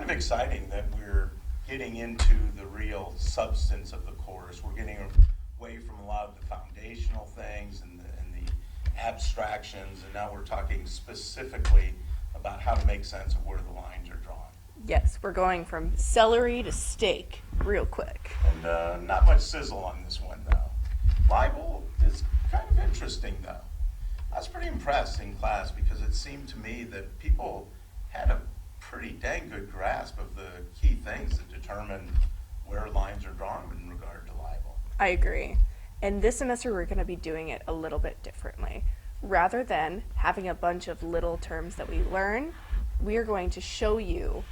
kind of exciting that we're getting into the real substance of the course. We're getting away from a lot of the foundational things and the abstractions, and now we're talking specifically about how to make sense of where the lines are drawn. Yes, we're going from celery to steak real quick. And not much sizzle on this one, though. Libel is kind of interesting, though. I was pretty impressed in class because it seemed to me that people had a pretty dang good grasp of the key things that determine where lines are drawn in regard to libel. I agree. And this semester we're going to be doing it a little bit differently. Rather than having a bunch of little terms that we learn, we are going to show you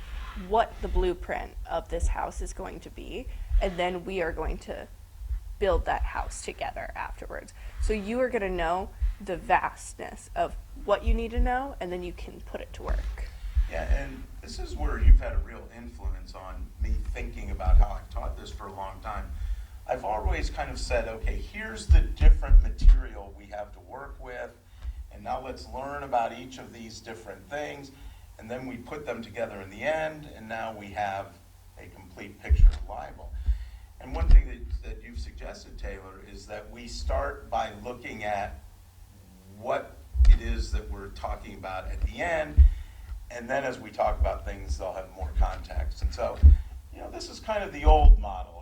what the blueprint of this house is going to be, and then we are going to build that house together afterwards. So you are going to know the vastness of what you need to know, and then you can put it to work. Yeah, and this is where you've had a real influence on me thinking about how I've taught this for a long time. I've always kind of said, okay, here's the different material we have to work with, and now let's learn about each of these different things, and then we put them together in the end, and now we have a complete picture of libel. And one thing that you've suggested, Taylor, is that we start by looking at what it is that we're talking about at the end, and then as we talk about things, they'll have more context. And so, this is kind of the old model,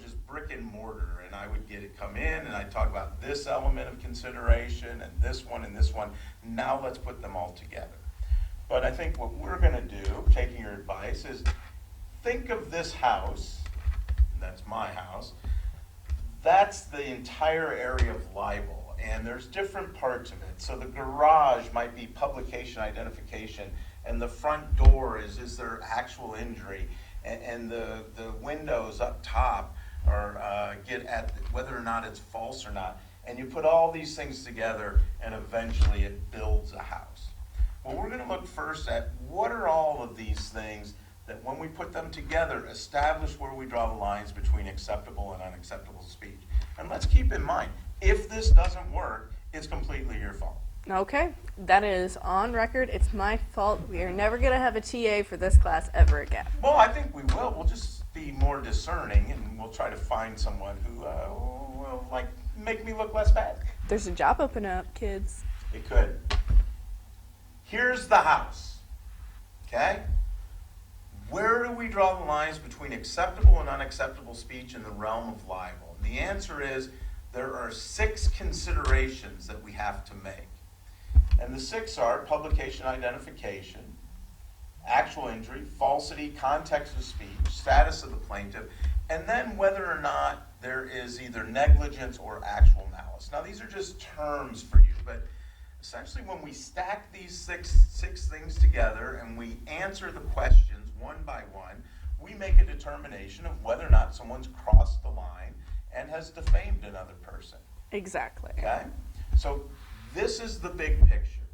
just brick and mortar, and I would get it come in, and I'd talk about this element of consideration, and this one, and this one. Now let's put them all together. But I think what we're going to do, taking your advice, is think of this house, and that's my house, that's the entire area of libel, and there's different parts of it. So the garage might be publication identification, and the front door is there actual injury, and the windows up top are get at whether or not it's false or not. And you put all these things together, and eventually it builds a house. Well, we're going to look first at what are all of these things that when we put them together, establish where we draw the lines between acceptable and unacceptable speech. And let's keep in mind, if this doesn't work, it's completely your fault. Okay, that is on record. It's my fault. We are never going to have a TA for this class ever again. Well, I think we will. We'll just be more discerning, and we'll try to find someone who will make me look less bad. There's a job open up, kids. It could. Here's the house, okay? Where do we draw the lines between acceptable and unacceptable speech in the realm of libel? And the answer is there are 6 considerations that we have to make. And the 6 are publication identification, actual injury, falsity, context of speech, status of the plaintiff, and then whether or not there is either negligence or actual malice. Now, these are just terms for you, but essentially when we stack these six things together and we answer the questions one by one, we make a determination of whether or not someone's crossed the line and has defamed another person. Exactly. Okay? So this is the big picture.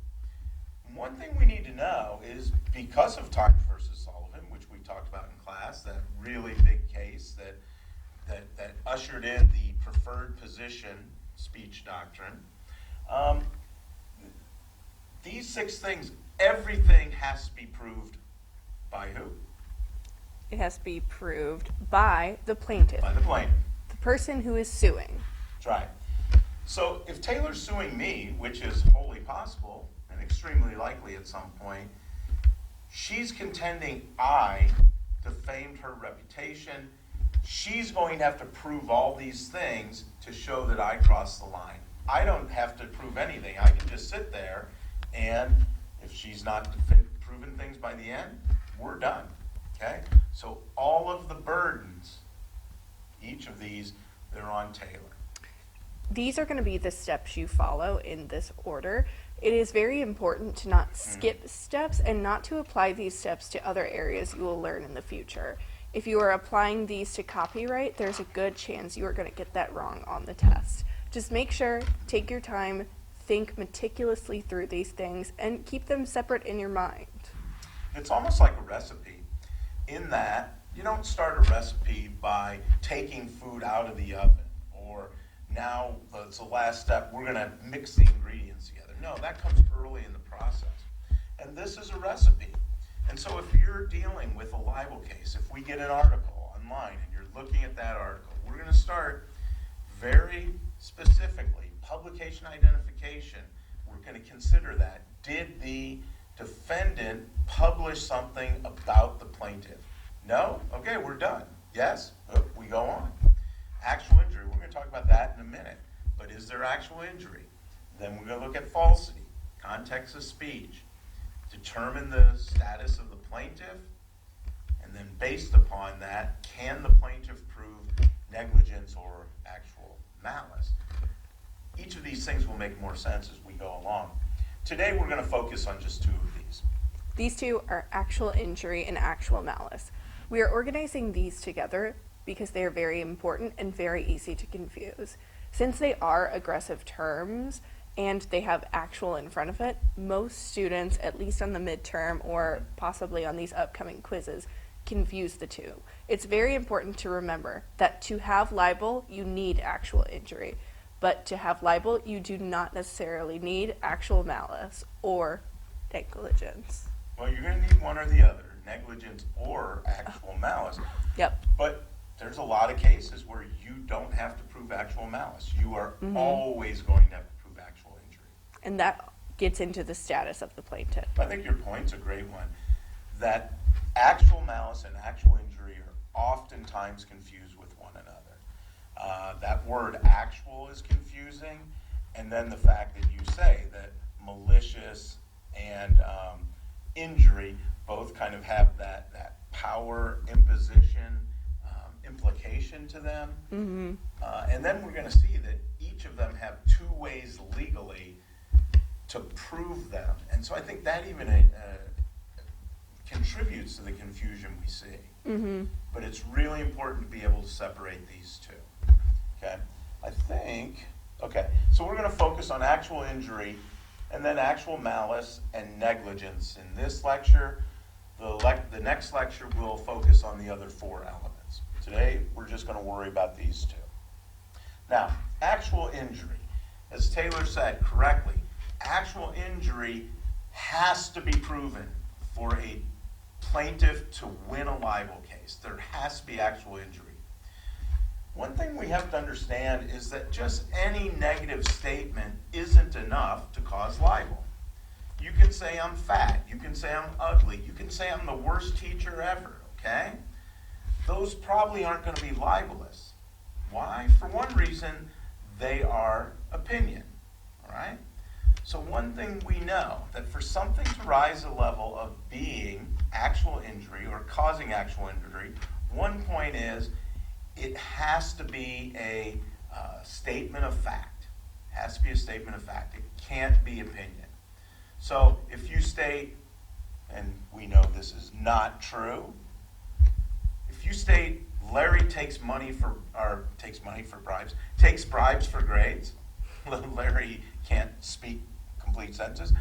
One thing we need to know is because of Times versus Sullivan, which we talked about in class, that really big case that ushered in the preferred position speech doctrine, these 6 things, everything has to be proved by who? It has to be proved by the plaintiff. By the plaintiff. The person who is suing. That's right. So if Taylor's suing me, which is wholly possible and extremely likely at some point, she's contending I defamed her reputation. She's going to have to prove all these things to show that I crossed the line. I don't have to prove anything. I can just sit there, and if she's not proven things by the end, we're done. Okay? So all of the burdens, each of these, they're on Taylor. These are going to be the steps you follow in this order. It is very important to not skip steps and not to apply these steps to other areas you will learn in the future. If you are applying these to copyright, there's a good chance you are going to get that wrong on the test. Just make sure, take your time, think meticulously through these things, and keep them separate in your mind. It's almost like a recipe in that you don't start a recipe by taking food out of the oven or now it's the last step, we're going to mix the ingredients together. No, that comes early in the process. And this is a recipe. And so if you're dealing with a libel case, if we get an article online and you're looking at that article, we're going to start very specifically, publication identification. We're going to consider that. Did the defendant publish something about the plaintiff? No? Okay, we're done. Yes? We go on. Actual injury, we're going to talk about that in a minute. But is there actual injury? Then we're going to look at falsity, context of speech, determine the status of the plaintiff, and then based upon that, can the plaintiff prove negligence or actual malice? Each of these things will make more sense as we go along. Today we're going to focus on just two of these. These two are actual injury and actual malice. We are organizing these together because they are very important and very easy to confuse. Since they are aggressive terms and they have actual in front of it, most students, at least on the midterm or possibly on these upcoming quizzes, confuse the two. It's very important to remember that to have libel, you need actual injury. But to have libel, you do not necessarily need actual malice or negligence. Well, you're going to need one or the other, negligence or actual malice. Yep. But there's a lot of cases where you don't have to prove actual malice. You are always going to have to prove actual injury. And that gets into the status of the plaintiff. I think your point's a great one, that actual malice and actual injury are oftentimes confused with one another. That word actual is confusing, and then the fact that you say that malicious and injury both kind of have that power imposition implication to them. And then we're going to see that each of them have two ways legally to prove them. And so I think that even contributes to the confusion we see. But it's really important to be able to separate these two. Okay, I think, okay, so we're going to focus on actual injury and then actual malice and negligence in this lecture. The next lecture will focus on the other four elements. Today, we're just going to worry about these two. Now, actual injury, as Taylor said correctly, actual injury has to be proven for a plaintiff to win a libel case. There has to be actual injury. One thing we have to understand is that just any negative statement isn't enough to cause libel. You can say I'm fat, you can say I'm ugly, you can say I'm the worst teacher ever, okay? Those probably aren't going to be libelous. Why? For one reason, they are opinion, all right? So one thing we know, that for something to rise a level of being actual injury or causing actual injury, one point is it has to be a statement of fact. It has to be a statement of fact. It can't be opinion. So if you state, and we know this is not true, if you state Larry takes bribes for grades, Larry can't speak complete sentences.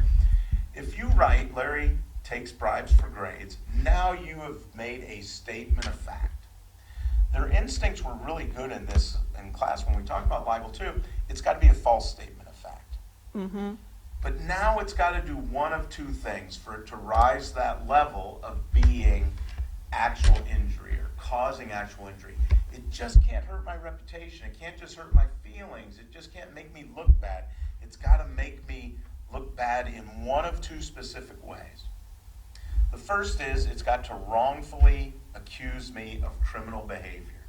If you write Larry takes bribes for grades, now you have made a statement of fact. Their instincts were really good in this in class. When we talk about libel too, it's got to be a false statement of fact. But now it's got to do one of two things for it to rise that level of being actual injury or causing actual injury. It just can't hurt my reputation. It can't just hurt my feelings. It just can't make me look bad. It's got to make me look bad in one of two specific ways. The first is it's got to wrongfully accuse me of criminal behavior.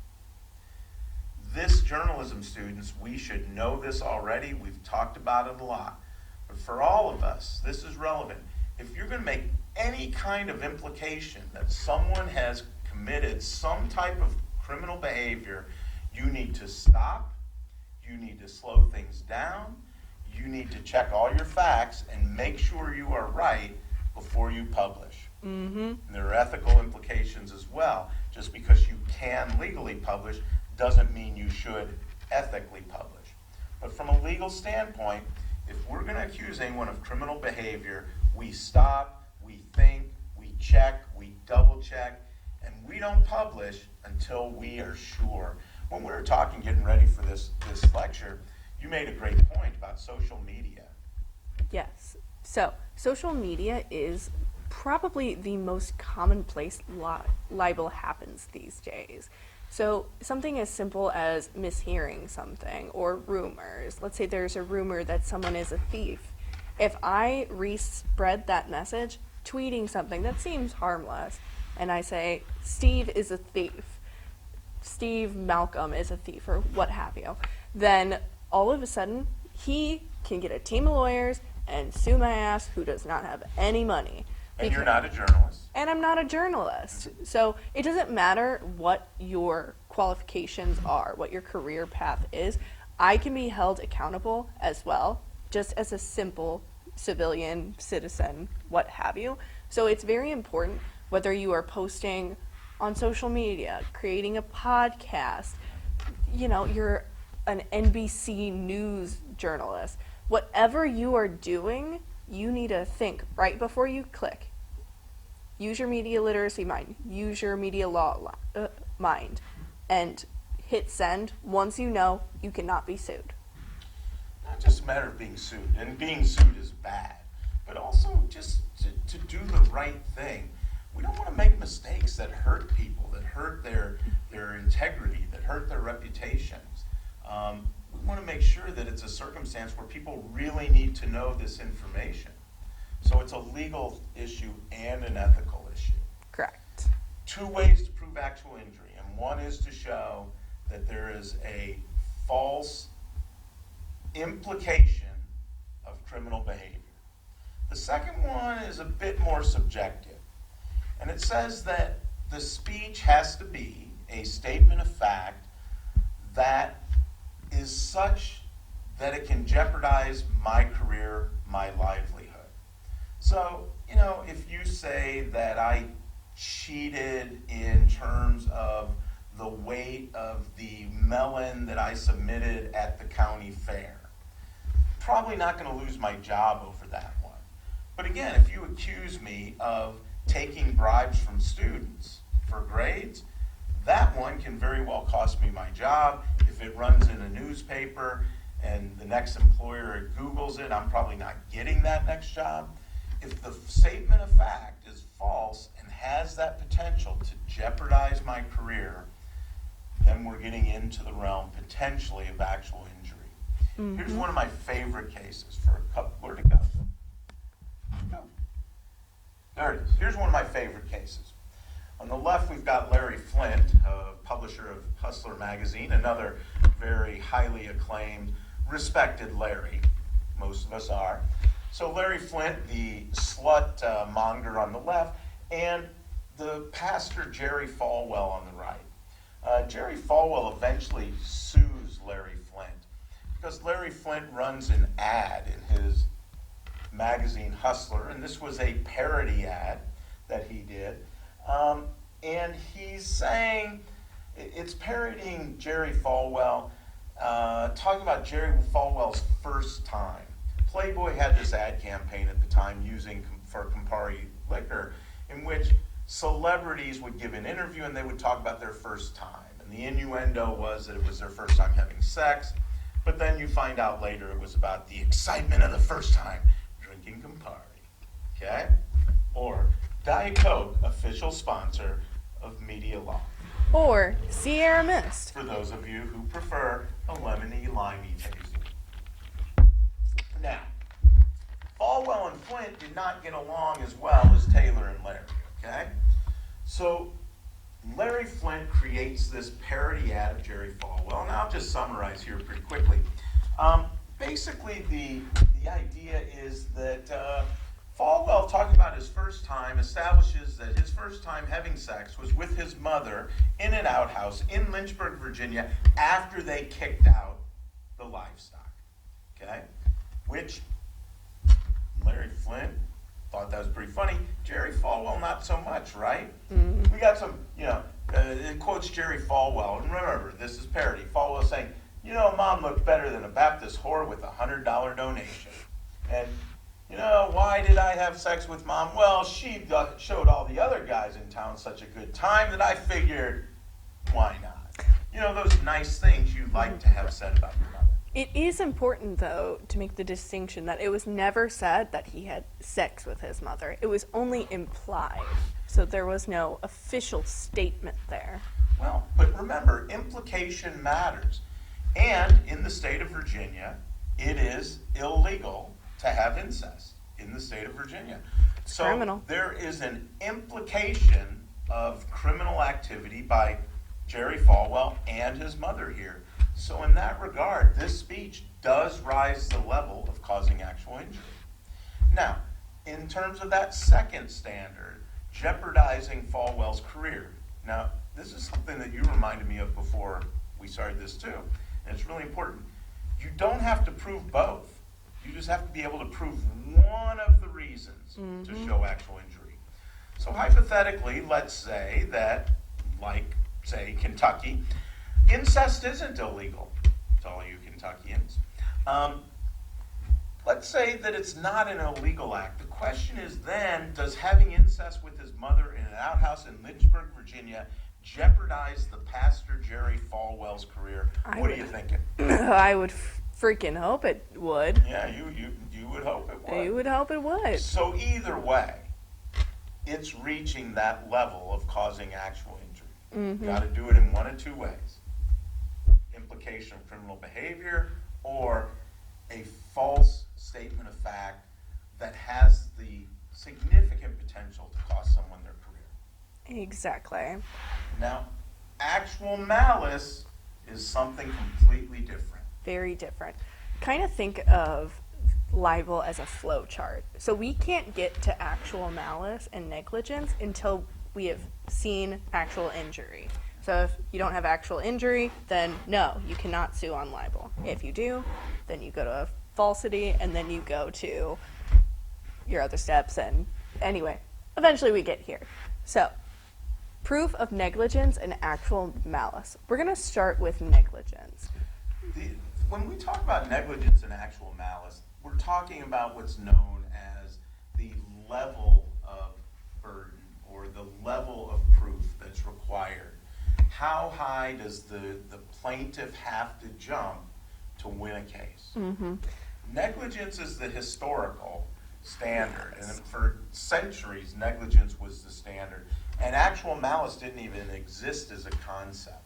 This journalism students, we should know this already. We've talked about it a lot. But for all of us, this is relevant. If you're going to make any kind of implication that someone has committed some type of criminal behavior, you need to stop, you need to slow things down, you need to check all your facts and make sure you are right before you publish. And there are ethical implications as well. Just because you can legally publish doesn't mean you should ethically publish. But from a legal standpoint, if we're going to accuse anyone of criminal behavior, we stop, we think, we check, we double check, and we don't publish until we are sure. When we were talking, getting ready for this lecture, you made a great point about social media. Yes. So social media is probably the most commonplace libel happens these days. So something as simple as mishearing something or rumors. Let's say there's a rumor that someone is a thief. If I respread that message, tweeting something that seems harmless, and I say, Steve is a thief, Steve Malcolm is a thief, or what have you, then all of a sudden, he can get a team of lawyers and sue my ass, who does not have any money. And you're not a journalist. And I'm not a journalist. So it doesn't matter what your qualifications are, what your career path is. I can be held accountable as well, just as a simple civilian, citizen, what have you. So it's very important whether you are posting on social media, creating a podcast, you know, you're an NBC News journalist. Whatever you are doing, you need to think right before you click. Use your media literacy mind. Use your media law mind. And hit send once you know you cannot be sued. Not just a matter of being sued, and being sued is bad, but also just to do the right thing. We don't want to make mistakes that hurt people, that hurt their integrity, that hurt their reputations. We want to make sure that it's a circumstance where people really need to know this information. So it's a legal issue and an ethical issue. Correct. 2 ways to prove actual injury, and one is to show that there is a false implication of criminal behavior. The second one is a bit more subjective, and it says that the speech has to be a statement of fact that is such that it can jeopardize my career, my livelihood. So, you know, if you say that I cheated in terms of the weight of the melon that I submitted at the county fair, probably not going to lose my job over that one. But again, if you accuse me of taking bribes from students for grades, that one can very well cost me my job. If it runs in a newspaper and the next employer Googles it, I'm probably not getting that next job. If the statement of fact is false and has that potential to jeopardize my career, then we're getting into the realm potentially of actual injury. Mm-hmm. Here's one of my favorite cases for a couple. Where'd it go? There it is. Here's one of my favorite cases. On the left, we've got Larry Flint, publisher of Hustler magazine, another very highly acclaimed, respected Larry. Most of us are. So Larry Flint, the slut monger on the left, and the pastor Jerry Falwell on the right. Jerry Falwell eventually sues Larry Flint because Larry Flint runs an ad in his magazine Hustler, and this was a parody ad that he did. And he's saying, it's parodying Jerry Falwell, talking about Jerry Falwell's first time. Playboy had this ad campaign at the time for Campari liquor, in which celebrities would give an interview and they would talk about their first time. And the innuendo was that it was their first time having sex, but then you find out later it was about the excitement of the first time drinking Campari. Okay? Or Diet Coke, official sponsor of Media Law. Or Sierra Mist. For those of you who prefer a lemony, limey taste. Now, Falwell and Flint did not get along as well as Taylor and Larry, okay? So Larry Flint creates this parody ad of Jerry Falwell, and I'll just summarize here pretty quickly. Basically, the idea is that Falwell, talking about his first time, establishes that his first time having sex was with his mother in an outhouse in Lynchburg, Virginia, after they kicked out the livestock, okay? Which Larry Flint thought that was pretty funny. Jerry Falwell, not so much, right? Mm-hmm. We got some, it quotes Jerry Falwell. And remember, this is parody. Falwell saying, Mom looked better than a Baptist whore with a $100 donation. And, why did I have sex with Mom? Well, she showed all the other guys in town such a good time that I figured, why not? Those nice things you like to have said about your mother. It is important, though, to make the distinction that it was never said that he had sex with his mother. It was only implied. So there was no official statement there. Well, but remember, implication matters. And in the state of Virginia, it is illegal to have incest in the state of Virginia. So criminal. There is an implication of criminal activity by Jerry Falwell and his mother here. So in that regard, this speech does rise the level of causing actual injury. Now, in terms of that second standard, jeopardizing Falwell's career. Now, this is something that you reminded me of before we started this too, and it's really important. You don't have to prove both. You just have to be able to prove one of the reasons to show actual injury. So hypothetically, let's say that, like, say, Kentucky, incest isn't illegal to all you Kentuckians. Let's say that it's not an illegal act. The question is then, does having incest with his mother in an outhouse in Lynchburg, Virginia, jeopardize the pastor Jerry Falwell's career? What are you thinking? I would freaking hope it would. Yeah, you would hope it would. You would hope it would. So either way, it's reaching that level of causing actual injury. Got to do it in one of two ways. Implication of criminal behavior or a false statement of fact that has the significant potential to cost someone their career. Exactly. Now, actual malice is something completely different. Very different. Kind of think of libel as a flow chart. So we can't get to actual malice and negligence until we have seen actual injury. So if you don't have actual injury, then no, you cannot sue on libel. If you do, then you go to falsity, and then you go to your other steps. And anyway, eventually we get here. So proof of negligence and actual malice. We're going to start with negligence. When we talk about negligence and actual malice, we're talking about what's known as the level of burden or the level of proof that's required. How high does the plaintiff have to jump to win a case? Negligence is the historical standard, and for centuries, negligence was the standard. And actual malice didn't even exist as a concept.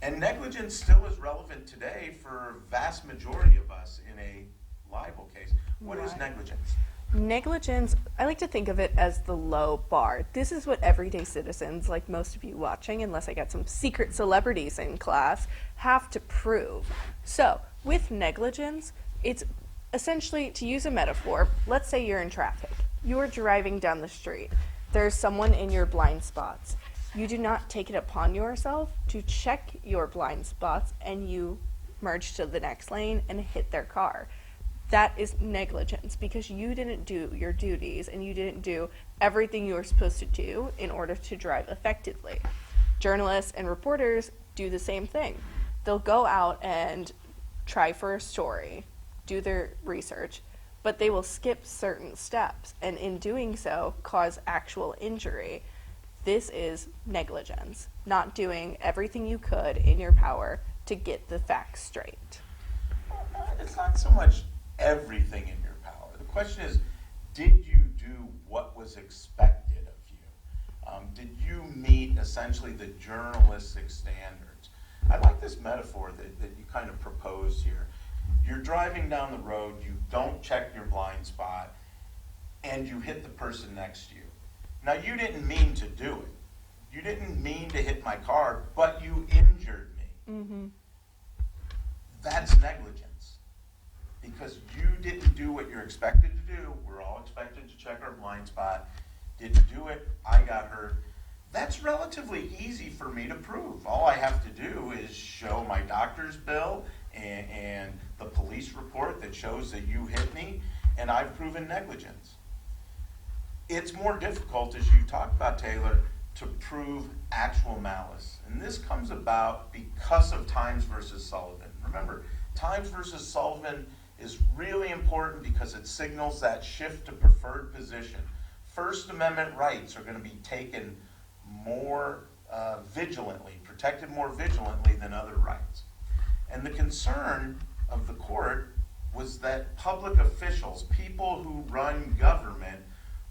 And negligence still is relevant today for a vast majority of us in a libel case. What is negligence? Negligence, I like to think of it as the low bar. This is what everyday citizens, like most of you watching, unless I got some secret celebrities in class, have to prove. So, with negligence, it's essentially, to use a metaphor, let's say you're in traffic. You're driving down the street. There's someone in your blind spots. You do not take it upon yourself to check your blind spots, and you merge to the next lane and hit their car. That is negligence because you didn't do your duties and you didn't do everything you were supposed to do in order to drive effectively. Journalists and reporters do the same thing. They'll go out and try for a story, do their research, but they will skip certain steps and in doing so cause actual injury. This is negligence, not doing everything you could in your power to get the facts straight. It's not so much everything in your power. The question is, did you do what was expected of you? Did you meet essentially the journalistic standards? I like this metaphor that you kind of proposed here. You're driving down the road, you don't check your blind spot, and you hit the person next to you. Now, you didn't mean to do it. You didn't mean to hit my car, but you injured me. That's negligence. Because you didn't do what you're expected to do. We're all expected to check our blind spot. Didn't do it, I got hurt. That's relatively easy for me to prove. All I have to do is show my doctor's bill and the police report that shows that you hit me, and I've proven negligence. It's more difficult, as you talked about, Taylor, to prove actual malice. And this comes about because of Times versus Sullivan. Remember, Times versus Sullivan is really important because it signals that shift to preferred position. First Amendment rights are going to be taken more vigilantly, protected more vigilantly than other rights. And the concern of the court was that public officials, people who run government,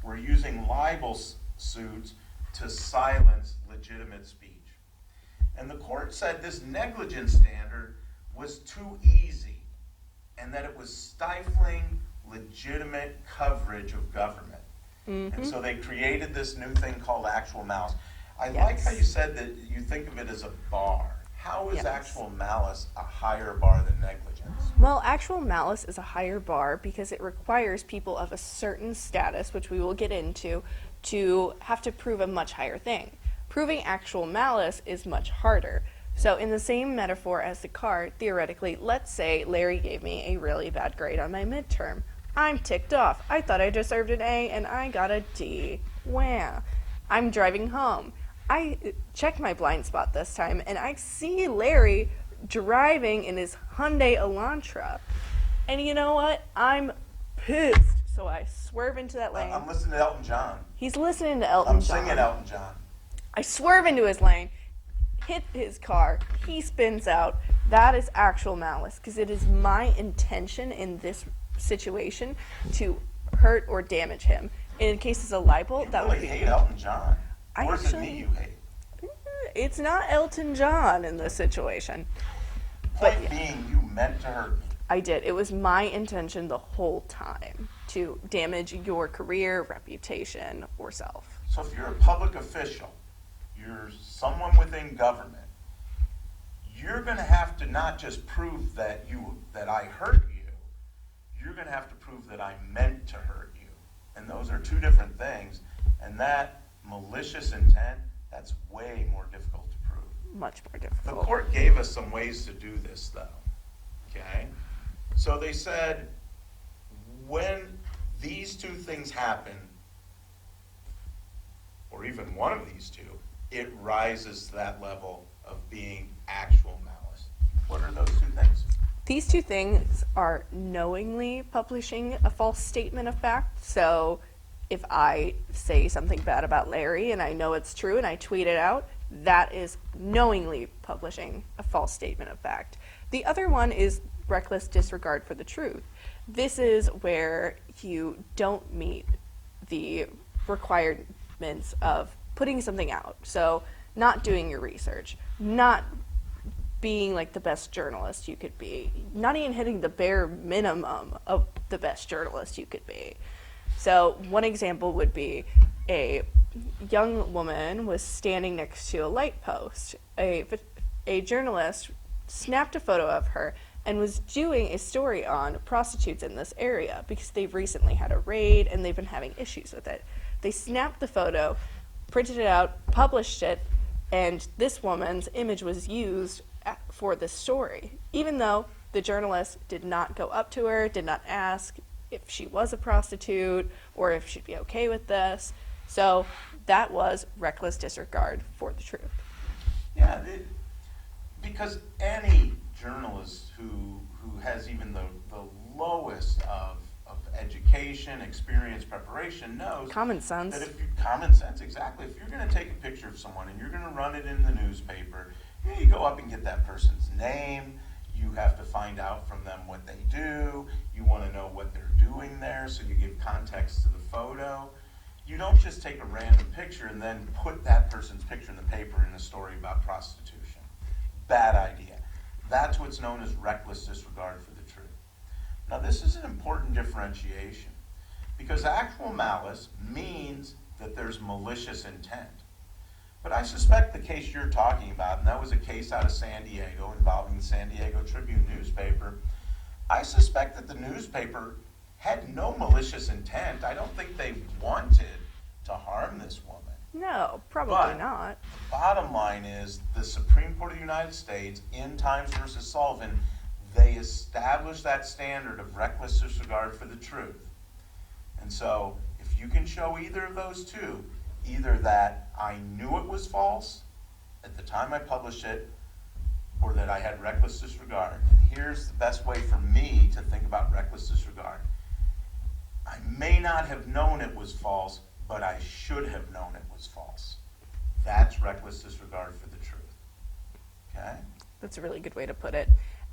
were using libel suits to silence legitimate speech. And the court said this negligence standard was too easy and that it was stifling legitimate coverage of government. And so they created this new thing called actual malice. I like how you said that you think of it as a bar. How is actual malice a higher bar than negligence? Well, actual malice is a higher bar because it requires people of a certain status, which we will get into, to have to prove a much higher thing. Proving actual malice is much harder. So in the same metaphor as the car, theoretically, let's say Larry gave me a really bad grade on my midterm. I'm ticked off. I thought I deserved an A and I got a D. Wow. I'm driving home. I checked my blind spot this time and I see Larry driving in his Hyundai Elantra. And you know what? I'm pissed. So I swerve into that lane. I'm listening to Elton John. He's listening to Elton John. I'm singing Elton John. I swerve into his lane, hit his car, he spins out. That is actual malice because it is my intention in this situation to hurt or damage him. And in cases of libel, You that really would be hate Elton John. Or is it actually- me you hate? It's not Elton John in this situation. Point being, you meant to hurt me. I did. It was my intention the whole time to damage your career, reputation, or self. So if you're a public official, you're someone within government, you're going to have to not just prove that I hurt you, you're going to have to prove that I meant to hurt you. And those are two different things. And that malicious intent, that's way more difficult to prove. Much more The difficult. court gave us some ways to do this, though. Okay? So they said, when these two things happen, or even one of these two, it rises to that level of being actual malice. What are those two things? These two things are knowingly publishing a false statement of fact. So if I say something bad about Larry and I know it's true and I tweet it out, that is knowingly publishing a false statement of fact. The other one is reckless disregard for the truth. This is where you don't meet the requirements of putting something out. So not doing your research, not being like the best journalist you could be, not even hitting the bare minimum of the best journalist you could be. So one example would be a young woman was standing next to a light post. A journalist snapped a photo of her and was doing a story on prostitutes in this area because they've recently had a raid and they've been having issues with it. They snapped the photo, printed it out, published it, and this woman's image was used for this story, even though the journalist did not go up to her, did not ask if she was a prostitute or if she'd be okay with this. So that was reckless disregard for the truth. Yeah, because any journalist who has even the lowest of education, experience, preparation knows Common sense. that if you common sense, exactly. If you're going to take a picture of someone and you're going to run it in the newspaper, you go up and get that person's name. You have to find out from them what they do. You want to know what they're doing there, so you give context to the photo. You don't just take a random picture and then put that person's picture in the paper in a story about prostitution. Bad idea. That's what's known as reckless disregard for the truth. Now, this is an important differentiation because actual malice means that there's malicious intent. But I suspect the case you're talking about, and that was a case out of San Diego involving the San Diego Tribune newspaper, I suspect that the newspaper had no malicious intent. I don't think they wanted to harm this woman. No, probably But not. the bottom line is the Supreme Court of the United States, in Times versus Sullivan, they established that standard of reckless disregard for the truth. And so if you can show either of those two, either that I knew it was false at the time I published it, or that I had reckless disregard. And here's the best way for me to think about reckless disregard. I may not have known it was false, but I should have known it was false. That's reckless disregard for the truth. Okay? That's a really good way to put it.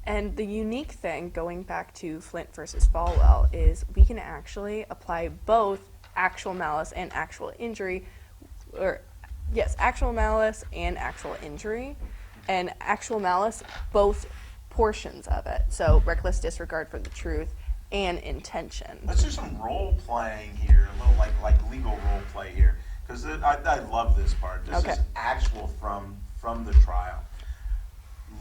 And the unique thing, going back to Flint versus Falwell, is we can actually apply both actual malice and actual injury, or yes, actual malice and actual injury, and actual malice, both portions of it. So reckless disregard for the truth and intention. Let's do some role playing here, a little like legal role play here, because I love this part. This Okay. is actual from the trial.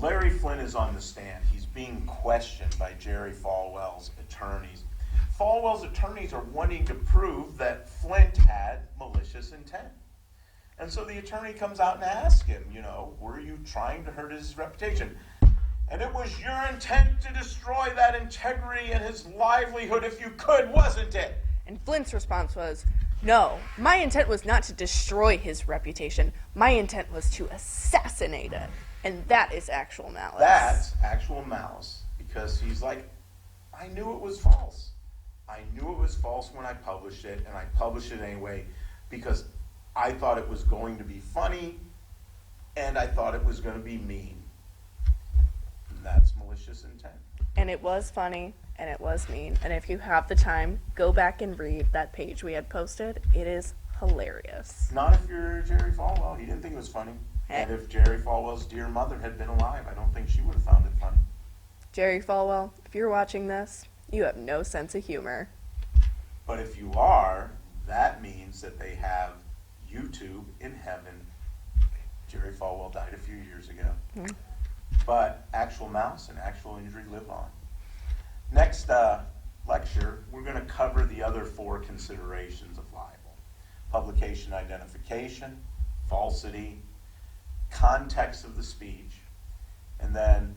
Larry Flynn is on the stand. He's being questioned by Jerry Falwell's attorneys. Falwell's attorneys are wanting to prove that Flint had malicious intent. And so the attorney comes out and asks him, were you trying to hurt his reputation? And it was your intent to destroy that integrity and his livelihood if you could, wasn't it? And Flint's response was, no, my intent was not to destroy his reputation. My intent was to assassinate it. And that is actual malice. That's actual malice, because he's like, I knew it was false. I knew it was false when I published it, and I published it anyway because I thought it was going to be funny, and I thought it was going to be mean. And that's malicious intent. And it was funny, and it was mean. And if you have the time, go back and read that page we had posted. It is hilarious. Not if you're Jerry Falwell. He didn't think it was funny. And if Jerry Falwell's dear mother had been alive, I don't think she would have found it funny. Jerry Falwell, if you're watching this, you have no sense of humor. But if you are, that means that they have YouTube in heaven. Jerry Falwell died a few years ago. Mm. But actual malice and actual injury live on. Next lecture, we're going to cover the other 4 considerations of libel. Publication identification, falsity, context of the speech, and then,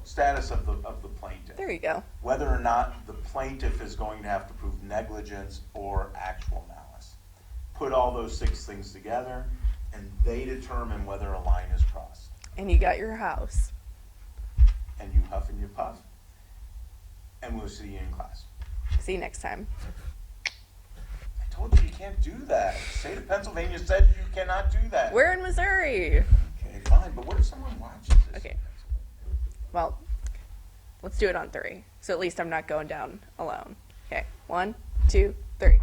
status of the plaintiff. There you go. Whether or not the plaintiff is going to have to prove negligence or actual malice. Put all those 6 things together, and they determine whether a line is crossed. And you got your house. And you huff and you puff, and we'll see you in class. See you next time. I told you can't do that. The state of Pennsylvania said you cannot do that. We're in Missouri. Okay, fine, but what if someone watches this? Okay. Well, let's do it on 3. So at least I'm not going down alone. Okay, 1, 2, 3.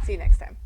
See you next time.